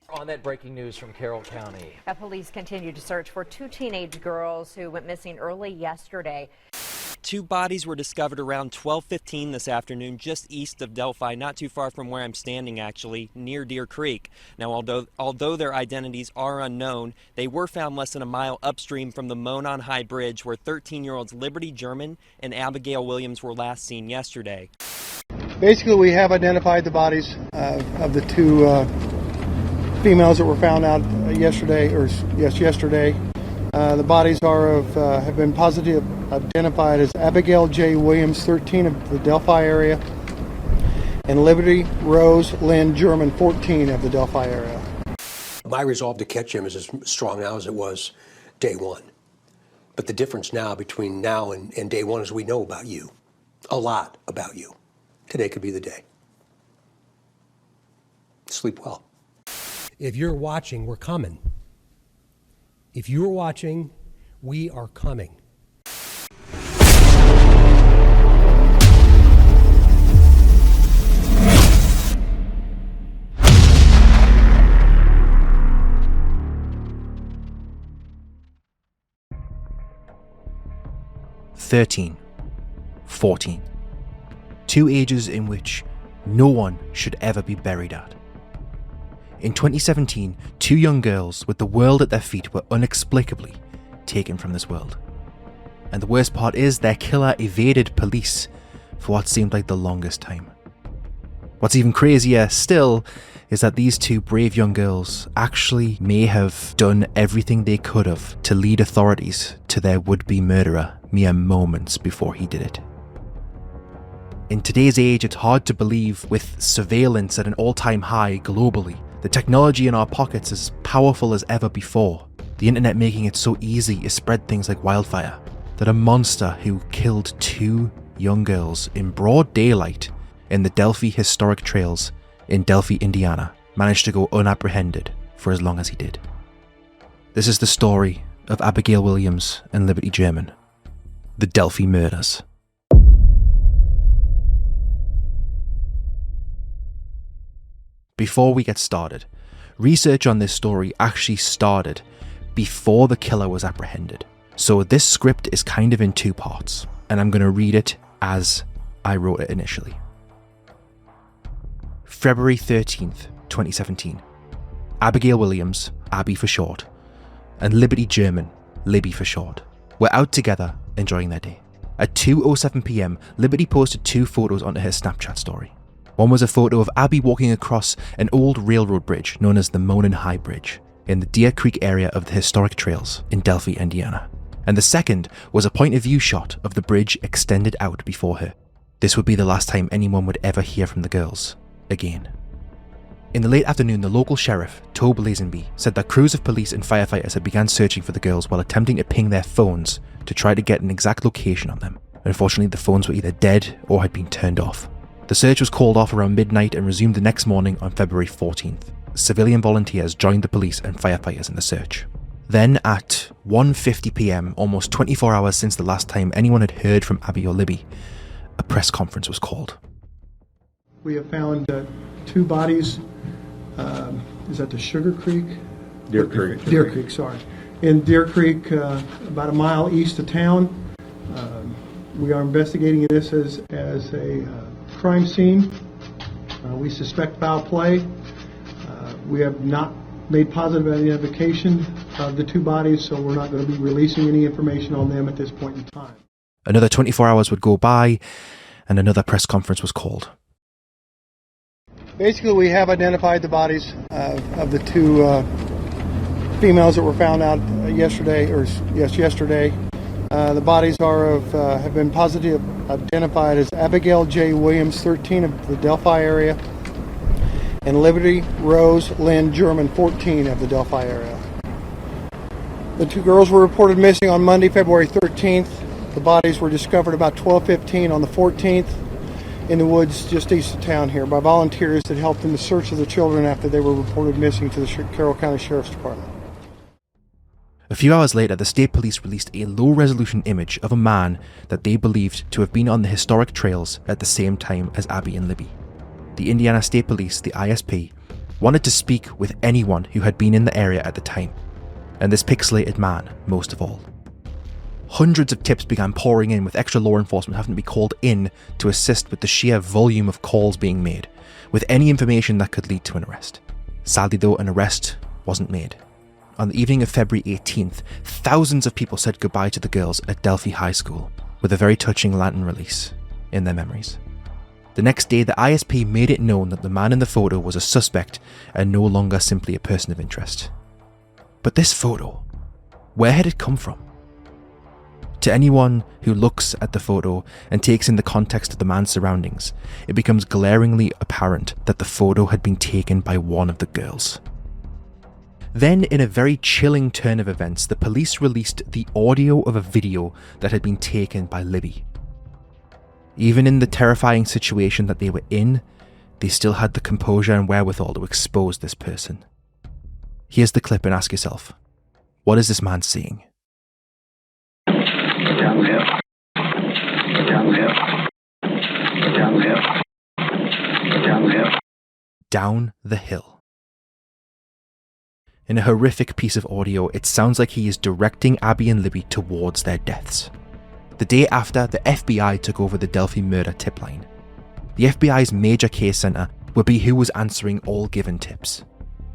On that breaking news from Carroll County. Police continue to search for two teenage girls who went missing early yesterday. Two bodies were discovered around 12:15 this afternoon just east of Delphi, not too far from where I'm standing actually, near Deer Creek. Now, although their identities are unknown, they were found less than a mile upstream from the Monon High Bridge where 13-year-olds Liberty German and Abigail Williams were last seen yesterday. Basically, we have identified the bodies of the two females that were found out yesterday. The bodies have been positively identified as Abigail J. Williams, 13, of the Delphi area, and Liberty Rose Lynn German, 14, of the Delphi area. My resolve to catch him is as strong now as it was day one. But the difference now between now and day one is we know about you, a lot about you. Today could be the day. Sleep well. If you're watching, we're coming. If you're watching, we are coming. "13, 14. Two ages in which no one should ever be buried at. In 2017, two young girls with the world at their feet were inexplicably taken from this world. And the worst part is their killer evaded police for what seemed like the longest time. What's even crazier still is that these two brave young girls actually may have done everything they could have to lead authorities to their would-be murderer mere moments before he did it. In today's age, it's hard to believe, with surveillance at an all-time high globally, the technology in our pockets as powerful as ever before, the internet making it so easy to spread things like wildfire, that a monster who killed two young girls in broad daylight in the Delphi Historic Trails in Delphi, Indiana, managed to go unapprehended for as long as he did. This is the story of Abigail Williams and Liberty German, the Delphi murders. Before we get started, research on this story actually started before the killer was apprehended. So this script is kind of in two parts, and I'm going to read it as I wrote it initially. February 13th, 2017. Abigail Williams, Abby for short, and Liberty German, Libby for short, were out together enjoying their day. At 2:07 PM, Liberty posted two photos onto her Snapchat story. One was a photo of Abby walking across an old railroad bridge known as the Monon High Bridge in the Deer Creek area of the Historic Trails in Delphi, Indiana. And the second was a point of view shot of the bridge extended out before her. This would be the last time anyone would ever hear from the girls again. In the late afternoon, the local sheriff, Tobe Lazenby, said that crews of police and firefighters had begun searching for the girls while attempting to ping their phones to try to get an exact location on them. Unfortunately, the phones were either dead or had been turned off. The search was called off around midnight and resumed the next morning on February 14th. Civilian volunteers joined the police and firefighters in the search. Then at 1:50 PM, almost 24 hours since the last time anyone had heard from Abby or Libby, a press conference was called. We have found two bodies. Is that the Sugar Creek? Deer Creek. Deer Creek, sorry. In Deer Creek, about a mile east of town. We are investigating this as a crime scene. We suspect foul play. We have not made positive identification of the two bodies, so we're not going to be releasing any information on them at this point in time. Another 24 hours would go by, and another press conference was called. Basically, we have identified the bodies of the two females that were found out yesterday. The bodies have been positively identified as Abigail J. Williams, 13, of the Delphi area, and Liberty Rose Lynn German, 14, of the Delphi area. The two girls were reported missing on Monday, February 13th. The bodies were discovered about 12:15 on the 14th in the woods just east of town here by volunteers that helped in the search of the children after they were reported missing to the Carroll County Sheriff's Department. A few hours later, the state police released a low-resolution image of a man that they believed to have been on the historic trails at the same time as Abby and Libby. The Indiana State Police, the ISP, wanted to speak with anyone who had been in the area at the time, and this pixelated man most of all. Hundreds of tips began pouring in, with extra law enforcement having to be called in to assist with the sheer volume of calls being made, with any information that could lead to an arrest. Sadly though, an arrest wasn't made. On the evening of February 18th, thousands of people said goodbye to the girls at Delphi High School, with a very touching lantern release in their memories. The next day, the ISP made it known that the man in the photo was a suspect and no longer simply a person of interest. But this photo, where had it come from? To anyone who looks at the photo and takes in the context of the man's surroundings, it becomes glaringly apparent that the photo had been taken by one of the girls. Then, in a very chilling turn of events, the police released the audio of a video that had been taken by Libby. Even in the terrifying situation that they were in, they still had the composure and wherewithal to expose this person. Here's the clip and ask yourself, what is this man seeing? Downhill. Downhill. Downhill. Downhill. Down the hill. In a horrific piece of audio, it sounds like he is directing Abby and Libby towards their deaths. The day after, the FBI took over the Delphi murder tip line. The FBI's major case center would be who was answering all given tips.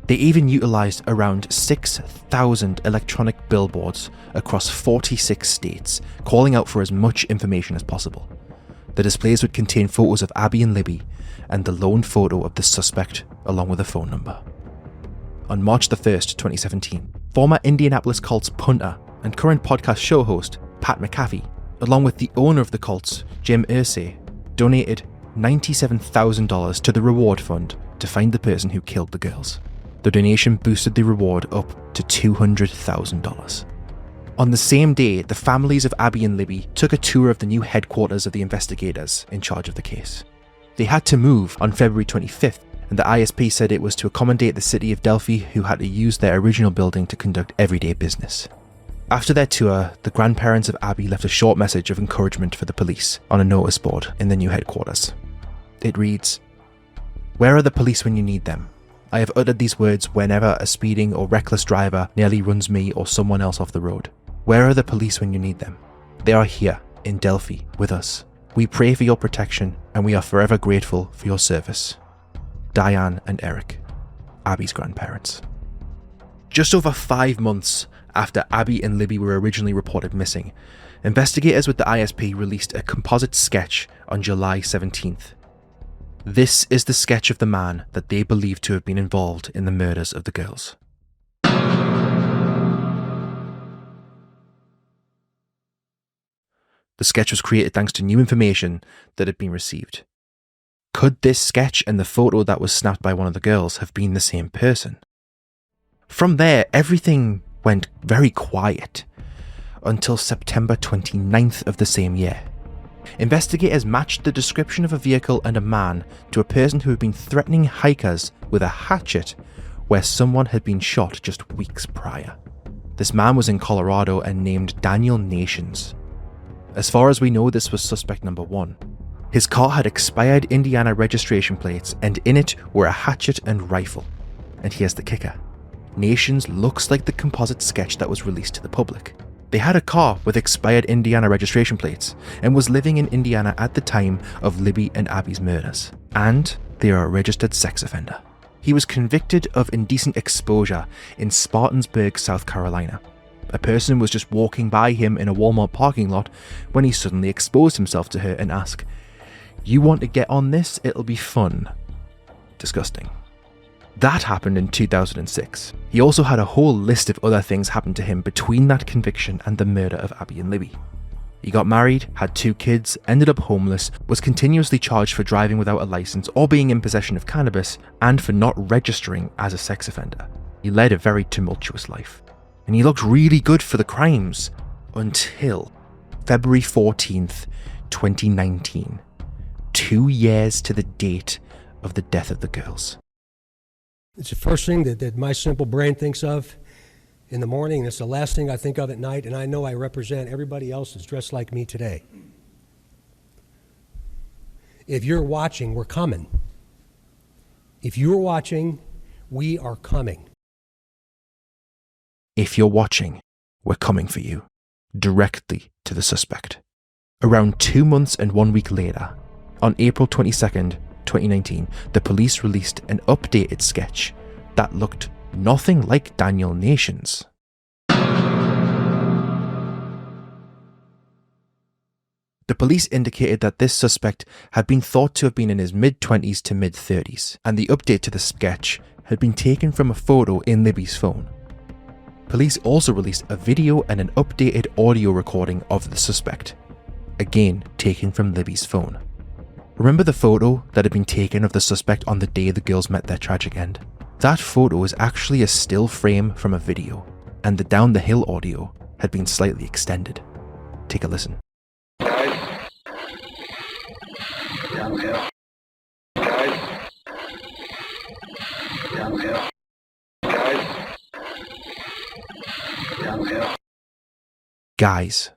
They even utilised around 6,000 electronic billboards across 46 states, calling out for as much information as possible. The displays would contain photos of Abby and Libby and the lone photo of the suspect along with a phone number. On March the 1st, 2017, former Indianapolis Colts punter and current podcast show host Pat McAfee, along with the owner of the Colts, Jim Irsay, donated $97,000 to the reward fund to find the person who killed the girls. The donation boosted the reward up to $200,000. On the same day, the families of Abby and Libby took a tour of the new headquarters of the investigators in charge of the case. They had to move on February 25th, and the ISP said it was to accommodate the city of Delphi, who had to use their original building to conduct everyday business. After their tour, the grandparents of Abby left a short message of encouragement for the police on a notice board in the new headquarters. It reads, "Where are the police when you need them? I have uttered these words whenever a speeding or reckless driver nearly runs me or someone else off the road. Where are the police when you need them? They are here, in Delphi, with us. We pray for your protection, and we are forever grateful for your service. Diane and Eric, Abby's grandparents." Just over 5 months after Abby and Libby were originally reported missing, investigators with the ISP released a composite sketch on July 17th. This is the sketch of the man that they believe to have been involved in the murders of the girls. The sketch was created thanks to new information that had been received. Could this sketch and the photo that was snapped by one of the girls have been the same person? From there, everything went very quiet until September 29th of the same year. Investigators matched the description of a vehicle and a man to a person who had been threatening hikers with a hatchet where someone had been shot just weeks prior. This man was in Colorado and named Daniel Nations. As far as we know, this was suspect number 1. His car had expired Indiana registration plates, and in it were a hatchet and rifle. And here's the kicker. Nations looks like the composite sketch that was released to the public. They had a car with expired Indiana registration plates and was living in Indiana at the time of Libby and Abby's murders. And they are a registered sex offender. He was convicted of indecent exposure in Spartansburg, South Carolina. A person was just walking by him in a Walmart parking lot when he suddenly exposed himself to her and asked, "You want to get on this? It'll be fun." Disgusting. That happened in 2006. He also had a whole list of other things happen to him between that conviction and the murder of Abby and Libby. He got married, had 2 kids, ended up homeless, was continuously charged for driving without a license or being in possession of cannabis, and for not registering as a sex offender. He led a very tumultuous life. And he looked really good for the crimes until February 14th, 2019. 2 years to the date of the death of the girls. It's the first thing that my simple brain thinks of in the morning, and it's the last thing I think of at night, and I know I represent everybody else that's dressed like me today. If you're watching, we're coming. If you're watching, We are coming. If you're watching, we're coming for you. Directly to the suspect. Around 2 months and 1 week later, on April 22nd, 2019, the police released an updated sketch that looked nothing like Daniel Nation's. The police indicated that this suspect had been thought to have been in his mid-20s to mid-30s, and the update to the sketch had been taken from a photo in Libby's phone. Police also released a video and an updated audio recording of the suspect, again taken from Libby's phone. Remember the photo that had been taken of the suspect on the day the girls met their tragic end? That photo is actually a still frame from a video, and the Down the Hill audio had been slightly extended. Take a listen. Guys. Down the hill. Guys. Down the hill. Guys. Down the hill. Guys,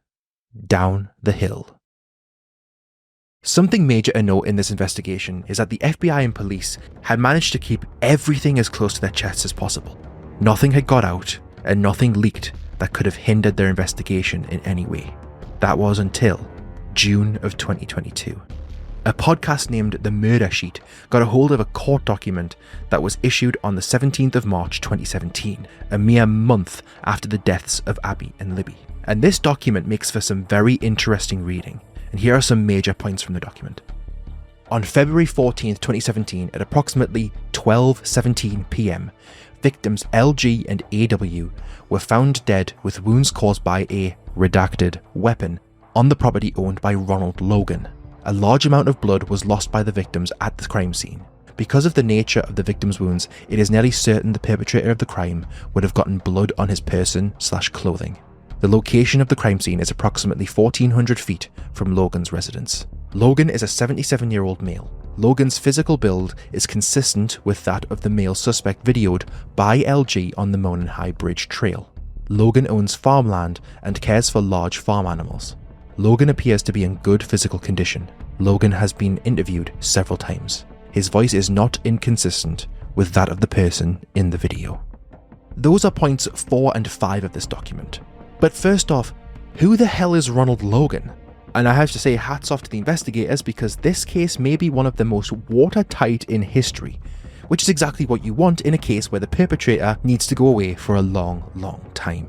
down the hill. Something major to note in this investigation is that the FBI and police had managed to keep everything as close to their chests as possible. Nothing had got out and nothing leaked that could have hindered their investigation in any way. That was until June of 2022. A podcast named The Murder Sheet got a hold of a court document that was issued on the 17th of March 2017, a mere month after the deaths of Abby and Libby. And this document makes for some very interesting reading, and here are some major points from the document. On February 14th, 2017, at approximately 12:17 p.m, victims LG and AW were found dead with wounds caused by a redacted weapon on the property owned by Ronald Logan. A large amount of blood was lost by the victims at the crime scene. Because of the nature of the victims' wounds, it is nearly certain the perpetrator of the crime would have gotten blood on his person/clothing. The location of the crime scene is approximately 1,400 feet from Logan's residence. Logan is a 77-year-old male. Logan's physical build is consistent with that of the male suspect videoed by LG on the Monon High Bridge Trail. Logan owns farmland and cares for large farm animals. Logan appears to be in good physical condition. Logan has been interviewed several times. His voice is not inconsistent with that of the person in the video. Those are points 4 and 5 of this document. But first off, who the hell is Ronald Logan? And I have to say hats off to the investigators, because this case may be one of the most watertight in history, which is exactly what you want in a case where the perpetrator needs to go away for a long, long time.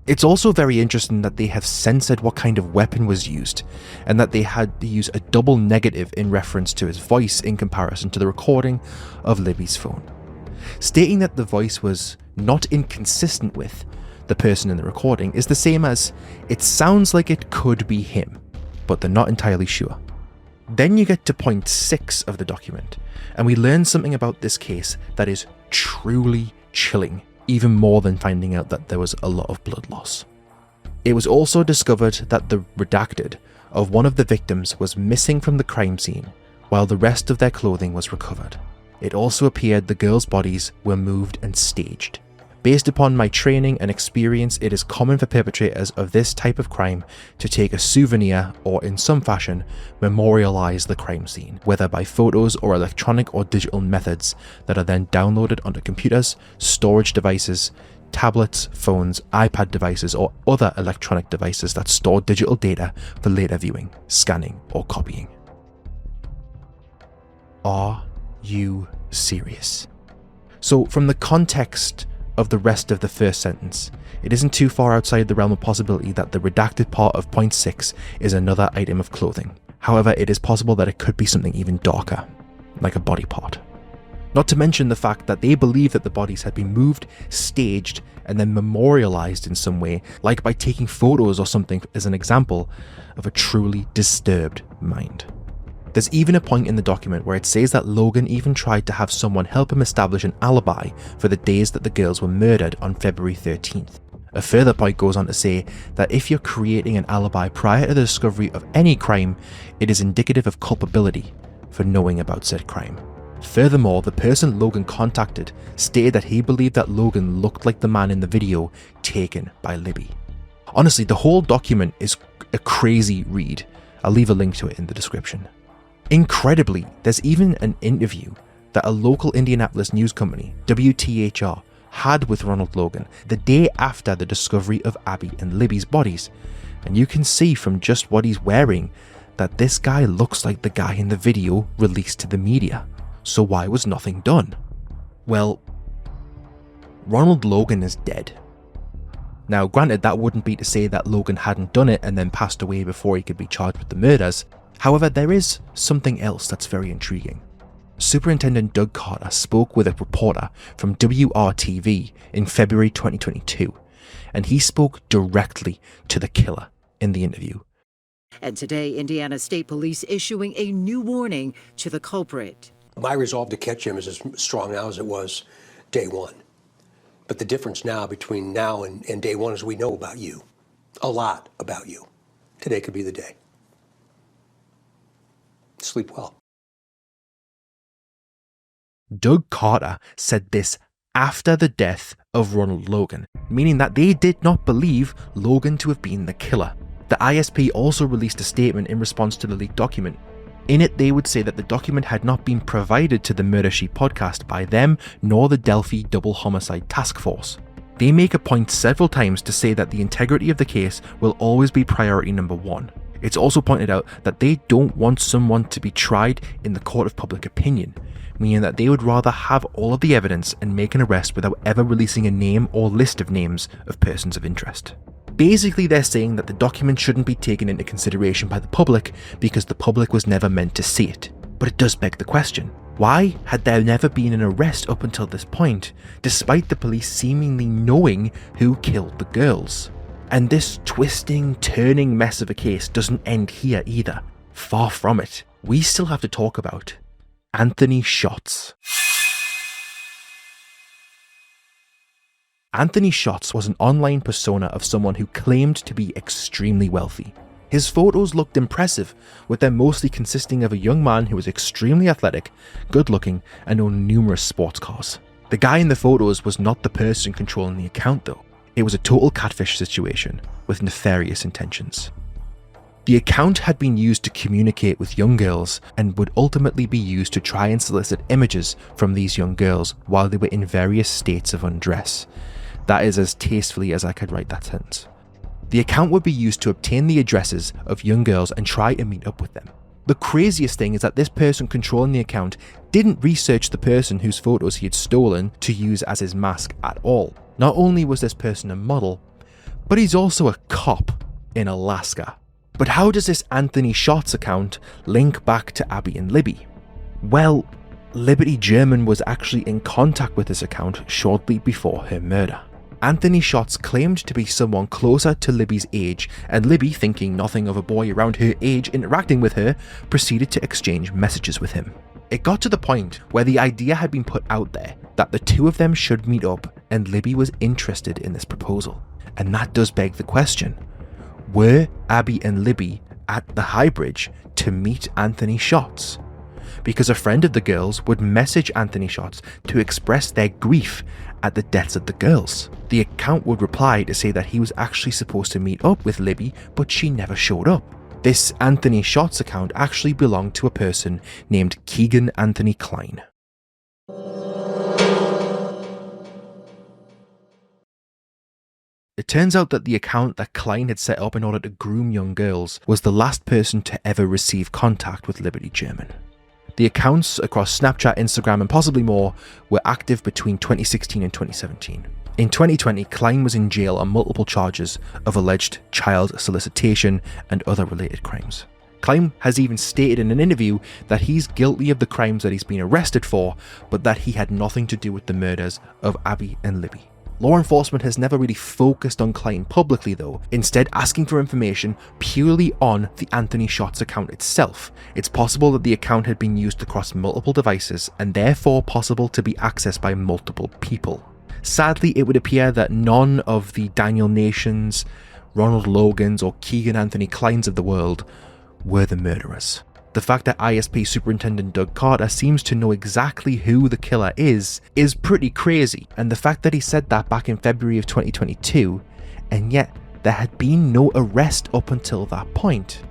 It's also very interesting that they have censored what kind of weapon was used, and that they had to use a double negative in reference to his voice in comparison to the recording of Libby's phone, stating that the voice was not inconsistent with the person in the recording is the same as, it sounds like it could be him, but they're not entirely sure. Then you get to point 6 of the document, and we learn something about this case that is truly chilling, even more than finding out that there was a lot of blood loss. It was also discovered that the redacted of one of the victims was missing from the crime scene, while the rest of their clothing was recovered. It also appeared the girls' bodies were moved and staged. Based upon my training and experience, it is common for perpetrators of this type of crime to take a souvenir or, in some fashion, memorialize the crime scene, whether by photos or electronic or digital methods that are then downloaded onto computers, storage devices, tablets, phones, iPad devices, or other electronic devices that store digital data for later viewing, scanning, or copying. Are you serious? So, from the context of the rest of the first sentence, it isn't too far outside the realm of possibility that the redacted part of point 6 is another item of clothing. However, it is possible that it could be something even darker, like a body part. Not to mention the fact that they believe that the bodies had been moved, staged, and then memorialized in some way, like by taking photos or something, as an example of a truly disturbed mind. There's even a point in the document where it says that Logan even tried to have someone help him establish an alibi for the days that the girls were murdered on February 13th. A further point goes on to say that if you're creating an alibi prior to the discovery of any crime, it is indicative of culpability for knowing about said crime. Furthermore, the person Logan contacted stated that he believed that Logan looked like the man in the video taken by Libby. Honestly, the whole document is a crazy read. I'll leave a link to it in the description. Incredibly, there's even an interview that a local Indianapolis news company, WTHR, had with Ronald Logan the day after the discovery of Abby and Libby's bodies, and you can see from just what he's wearing that this guy looks like the guy in the video released to the media. So why was nothing done? Well, Ronald Logan is dead. Now, granted, that wouldn't be to say that Logan hadn't done it and then passed away before he could be charged with the murders. However, there is something else that's very intriguing. Superintendent Doug Carter spoke with a reporter from WRTV in February 2022, and he spoke directly to the killer in the interview. And today, Indiana State Police issuing a new warning to the culprit. My resolve to catch him is as strong now as it was day one. But the difference now between now and day one is we know about you. A lot about you. Today could be the day. Sleep well. Doug Carter said this after the death of Ronald Logan, meaning that they did not believe Logan to have been the killer. The ISP also released a statement in response to the leaked document. In it, they would say that the document had not been provided to the Murder Sheet podcast by them nor the Delphi Double Homicide Task Force. They make a point several times to say that the integrity of the case will always be priority number one. It's also pointed out that they don't want someone to be tried in the court of public opinion, meaning that they would rather have all of the evidence and make an arrest without ever releasing a name or list of names of persons of interest. Basically, they're saying that the document shouldn't be taken into consideration by the public because the public was never meant to see it. But it does beg the question, why had there never been an arrest up until this point, despite the police seemingly knowing who killed the girls? And this twisting, turning mess of a case doesn't end here either. Far from it. We still have to talk about Anthony Shots. Anthony Shots was an online persona of someone who claimed to be extremely wealthy. His photos looked impressive, with them mostly consisting of a young man who was extremely athletic, good looking, and owned numerous sports cars. The guy in the photos was not the person controlling the account though. It was a total catfish situation, with nefarious intentions. The account had been used to communicate with young girls and would ultimately be used to try and solicit images from these young girls while they were in various states of undress. That is as tastefully as I could write that sentence. The account would be used to obtain the addresses of young girls and try and meet up with them. The craziest thing is that this person controlling the account didn't research the person whose photos he had stolen to use as his mask at all. Not only was this person a model, but he's also a cop in Alaska. But how does this Anthony Shots account link back to Abby and Libby? Well, Liberty German was actually in contact with this account shortly before her murder. Anthony Shots claimed to be someone closer to Libby's age, and Libby, thinking nothing of a boy around her age interacting with her, proceeded to exchange messages with him. It got to the point where the idea had been put out there that the two of them should meet up, and Libby was interested in this proposal. And that does beg the question, were Abby and Libby at the High Bridge to meet Anthony Shots? Because a friend of the girls would message Anthony Shots to express their grief at the deaths of the girls. The account would reply to say that he was actually supposed to meet up with Libby, but she never showed up. This Anthony Shots account actually belonged to a person named Keegan Anthony Klein. It turns out that the account that Klein had set up in order to groom young girls was the last person to ever receive contact with Liberty German. The accounts across Snapchat, Instagram, and possibly more were active between 2016 and 2017. In 2020, Klein was in jail on multiple charges of alleged child solicitation and other related crimes. Klein has even stated in an interview that he's guilty of the crimes that he's been arrested for, but that he had nothing to do with the murders of Abby and Libby. Law enforcement has never really focused on Klein publicly though, instead asking for information purely on the Anthony Shots account itself. It's possible that the account had been used across multiple devices and therefore possible to be accessed by multiple people. Sadly, it would appear that none of the Daniel Nations, Ronald Logans, or Keegan Anthony Kleins of the world were the murderers. The fact that ISP Superintendent Doug Carter seems to know exactly who the killer is pretty crazy, and the fact that he said that back in February of 2022, and yet there had been no arrest up until that point.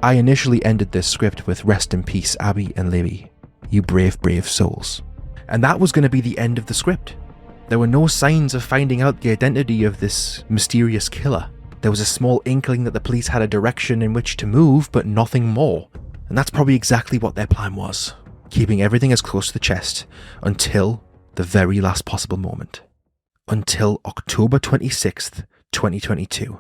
I initially ended this script with "Rest in peace, Abby and Libby," You brave, brave souls. And that was going to be the end of the script. There were no signs of finding out the identity of this mysterious killer. There was a small inkling that the police had a direction in which to move, but nothing more. And that's probably exactly what their plan was, keeping everything as close to the chest until the very last possible moment. Until October 26th, 2022.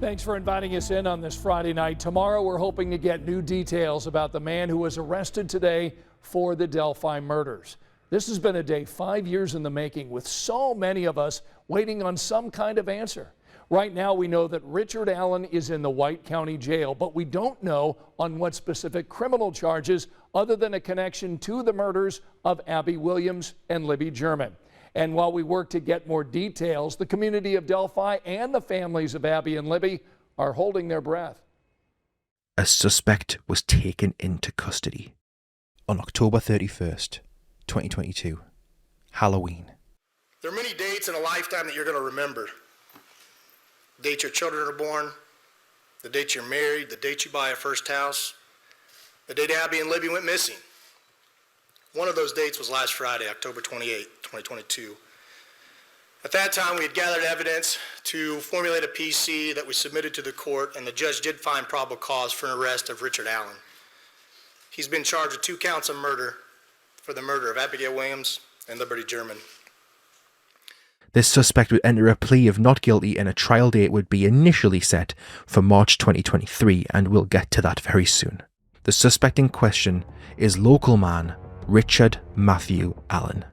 Thanks for inviting us in on this Friday night. Tomorrow we're hoping to get new details about the man who was arrested today for the Delphi murders. This has been a day 5 years in the making, with so many of us waiting on some kind of answer. Right now we know that Richard Allen is in the White County Jail, but we don't know on what specific criminal charges other than a connection to the murders of Abby Williams and Libby German. And while we work to get more details, the community of Delphi and the families of Abby and Libby are holding their breath. A suspect was taken into custody on October 31st, 2022, Halloween. There are many dates in a lifetime that you're going to remember. The date your children are born, the date you're married, the date you buy a first house, the date Abby and Libby went missing. One of those dates was last Friday, October 28, 2022. At that time, we had gathered evidence to formulate a PC that we submitted to the court, and the judge did find probable cause for an arrest of Richard Allen. He's been charged with 2 counts of murder for the murder of Abigail Williams and Liberty German. This suspect would enter a plea of not guilty, and a trial date would be initially set for March 2023, and we'll get to that very soon. The suspect in question is local man Richard Matthew Allen.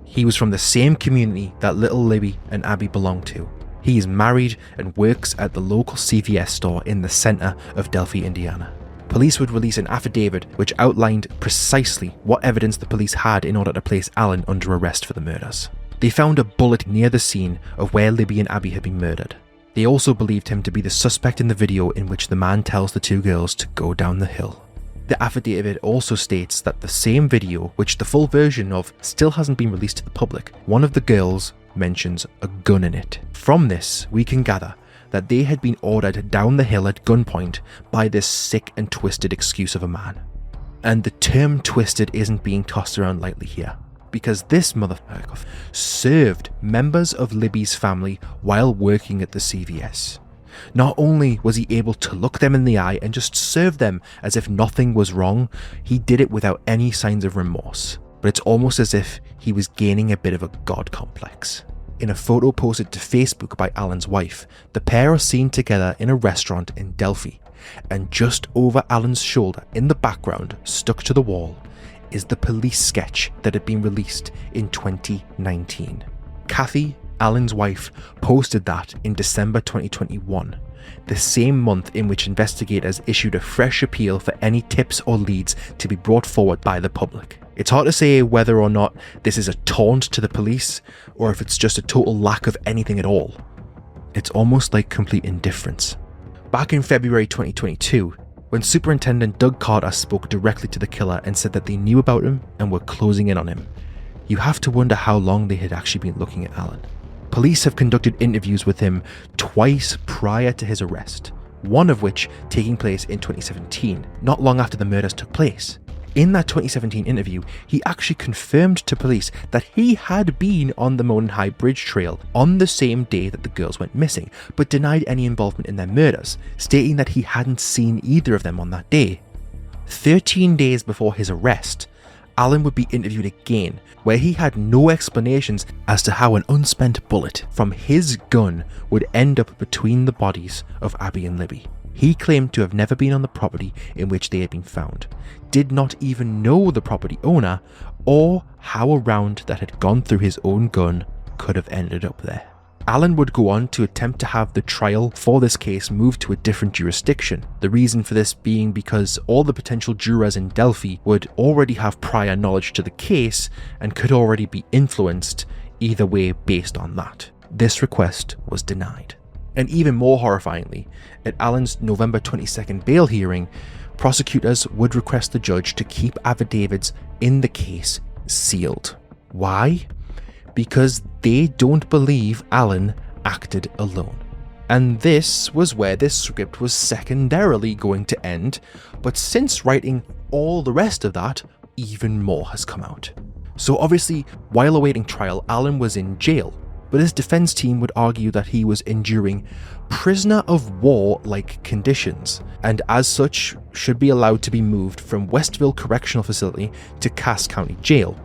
He was from the same community that little Libby and Abby belonged to. He is married and works at the local CVS store in the center of Delphi, Indiana. Police would release an affidavit which outlined precisely what evidence the police had in order to place Allen under arrest for the murders. They found a bullet near the scene of where Libby and Abby had been murdered. They also believed him to be the suspect in the video in which the man tells the 2 girls to go down the hill. The affidavit also states that the same video, which the full version of still hasn't been released to the public, one of the girls mentions a gun in it. From this, we can gather that they had been ordered down the hill at gunpoint by this sick and twisted excuse of a man. And the term twisted isn't being tossed around lightly here, because this motherfucker served members of Libby's family while working at the CVS. Not only was he able to look them in the eye and just serve them as if nothing was wrong, he did it without any signs of remorse. But it's almost as if he was gaining a bit of a god complex. In a photo posted to Facebook by Allen's wife, the pair are seen together in a restaurant in Delphi, and just over Allen's shoulder in the background, stuck to the wall, is the police sketch that had been released in 2019. Kathy, Allen's wife, posted that in December 2021, the same month in which investigators issued a fresh appeal for any tips or leads to be brought forward by the public. It's hard to say whether or not this is a taunt to the police, or if it's just a total lack of anything at all. It's almost like complete indifference. Back in February 2022, when Superintendent Doug Carter spoke directly to the killer and said that they knew about him and were closing in on him, you have to wonder how long they had actually been looking at Allen. Police have conducted interviews with him twice prior to his arrest, one of which taking place in 2017, not long after the murders took place. In that 2017 interview, he actually confirmed to police that he had been on the Monon High Bridge Trail on the same day that the girls went missing, but denied any involvement in their murders, stating that he hadn't seen either of them on that day. 13 days before his arrest, Allen would be interviewed again, where he had no explanations as to how an unspent bullet from his gun would end up between the bodies of Abby and Libby. He claimed to have never been on the property in which they had been found, did not even know the property owner, or how a round that had gone through his own gun could have ended up there. Allen would go on to attempt to have the trial for this case moved to a different jurisdiction. The reason for this being because all the potential jurors in Delphi would already have prior knowledge to the case and could already be influenced either way based on that. This request was denied. And even more horrifyingly, at Allen's November 22nd bail hearing, prosecutors would request the judge to keep affidavits in the case sealed. Why? Because they don't believe Allen acted alone. And this was where this script was secondarily going to end, but since writing all the rest of that, even more has come out. So obviously, while awaiting trial, Alan was in jail, but his defense team would argue that he was enduring prisoner of war-like conditions, and as such should be allowed to be moved from Westville Correctional Facility to Cass County Jail,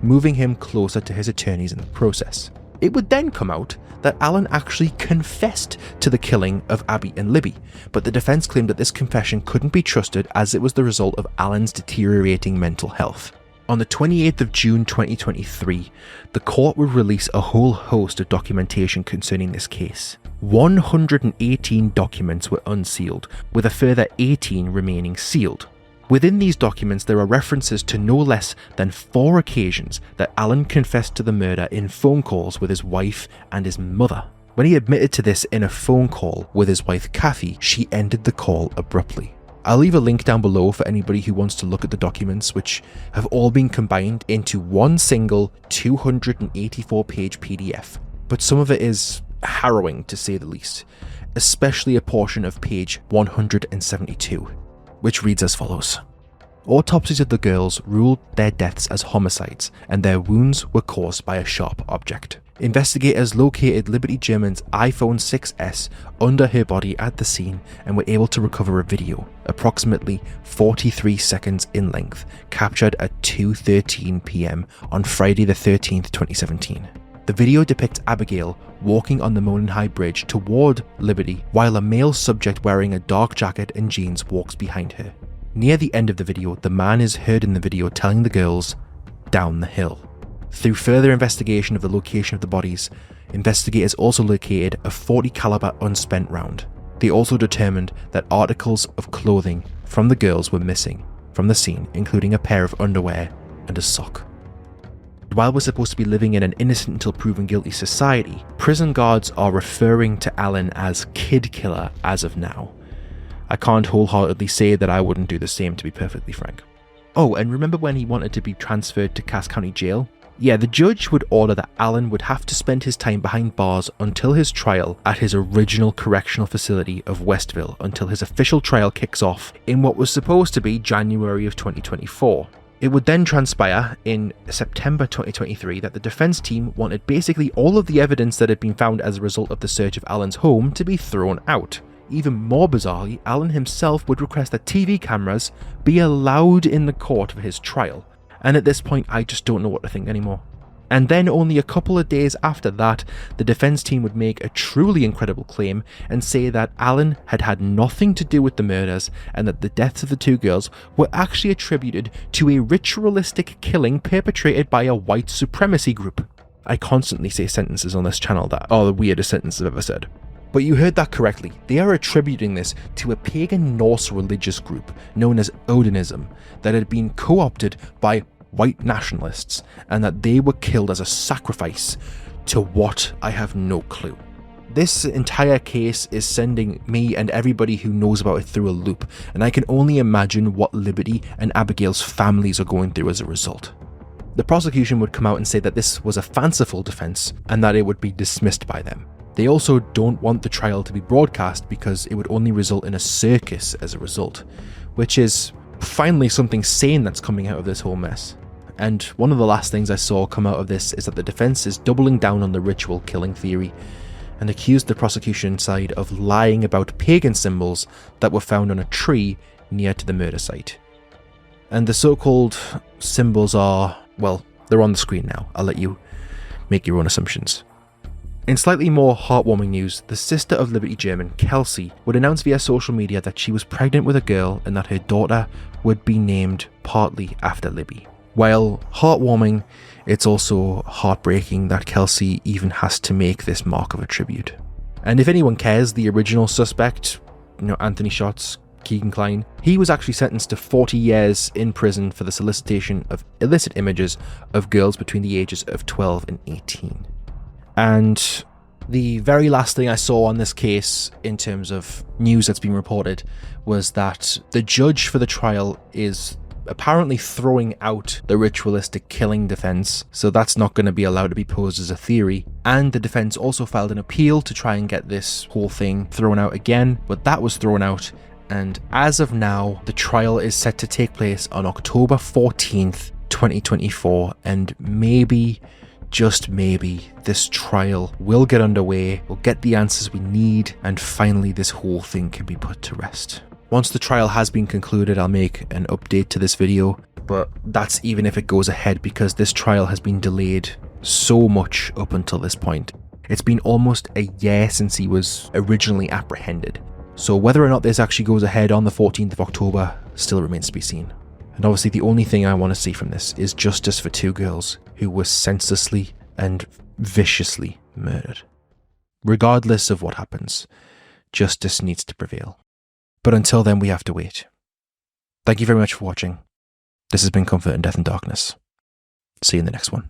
moving him closer to his attorneys in the process. It would then come out that Alan actually confessed to the killing of Abby and Libby, but the defense claimed that this confession couldn't be trusted as it was the result of Alan's deteriorating mental health. On the 28th of June 2023, the court would release a whole host of documentation concerning this case. 118 documents were unsealed, with a further 18 remaining sealed. Within these documents, there are references to no less than 4 occasions that Alan confessed to the murder in phone calls with his wife and his mother. When he admitted to this in a phone call with his wife Kathy, she ended the call abruptly. I'll leave a link down below for anybody who wants to look at the documents, which have all been combined into one single 284-page PDF. But some of it is harrowing, to say the least, especially a portion of page 172, which reads as follows. Autopsies of the girls ruled their deaths as homicides, and their wounds were caused by a sharp object. Investigators located Liberty German's iPhone 6s under her body at the scene and were able to recover a video, approximately 43 seconds in length, captured at 2:13 p.m. on Friday the 13th, 2017. The video depicts Abigail walking on the Monon High Bridge toward Liberty while a male subject wearing a dark jacket and jeans walks behind her. Near the end of the video, the man is heard in the video telling the girls, "Down the hill." Through further investigation of the location of the bodies, investigators also located a .40 caliber unspent round. They also determined that articles of clothing from the girls were missing from the scene, including a pair of underwear and a sock. While we're supposed to be living in an innocent until proven guilty society, prison guards are referring to Alan as Kid Killer as of now. I can't wholeheartedly say that I wouldn't do the same, to be perfectly frank. Oh, and remember when he wanted to be transferred to Cass County Jail? Yeah, the judge would order that Alan would have to spend his time behind bars until his trial at his original correctional facility of Westville, until his official trial kicks off in what was supposed to be January of 2024. It would then transpire in September 2023 that the defense team wanted basically all of the evidence that had been found as a result of the search of Alan's home to be thrown out. Even more bizarrely, Alan himself would request that TV cameras be allowed in the court for his trial. And at this point, I just don't know what to think anymore. And then only a couple of days after that, the defense team would make a truly incredible claim and say that Alan had had nothing to do with the murders and that the deaths of the 2 girls were actually attributed to a ritualistic killing perpetrated by a white supremacy group. I constantly say sentences on this channel that are the weirdest sentences I've ever said. But you heard that correctly. They are attributing this to a pagan Norse religious group known as Odinism that had been co-opted by white nationalists and that they were killed as a sacrifice to what I have no clue. This entire case is sending me and everybody who knows about it through a loop, and I can only imagine what Liberty and Abigail's families are going through as a result. The prosecution would come out and say that this was a fanciful defense and that it would be dismissed by them. They also don't want the trial to be broadcast because it would only result in a circus as a result, which is finally something sane that's coming out of this whole mess. And one of the last things I saw come out of this is that the defense is doubling down on the ritual killing theory and accused the prosecution side of lying about pagan symbols that were found on a tree near to the murder site. And the so-called symbols are, well, they're on the screen now. I'll let you make your own assumptions. In slightly more heartwarming news, the sister of Liberty German, Kelsey, would announce via social media that she was pregnant with a girl and that her daughter would be named partly after Libby. While heartwarming, it's also heartbreaking that Kelsey even has to make this mark of a tribute. And if anyone cares, the original suspect, Anthony Shots, Keegan Klein, he was actually sentenced to 40 years in prison for the solicitation of illicit images of girls between the ages of 12 and 18. And the very last thing I saw on this case in terms of news that's been reported was that the judge for the trial is apparently throwing out the ritualistic killing defense, so that's not going to be allowed to be posed as a theory. and the defense also filed an appeal to try and get this whole thing thrown out again, but that was thrown out, and as of now, the trial is set to take place on October 14th, 2024, and maybe, just maybe, this trial will get underway, we'll get the answers we need, and finally this whole thing can be put to rest. Once the trial has been concluded, I'll make an update to this video, but that's even if it goes ahead, because this trial has been delayed so much up until this point. It's been almost a year since he was originally apprehended, so whether or not this actually goes ahead on the 14th of October still remains to be seen. And obviously the only thing I want to see from this is justice for two girls who were senselessly and viciously murdered. Regardless of what happens, justice needs to prevail. But until then, we have to wait. Thank you very much for watching. This has been Comfort in Death and Darkness. See you in the next one.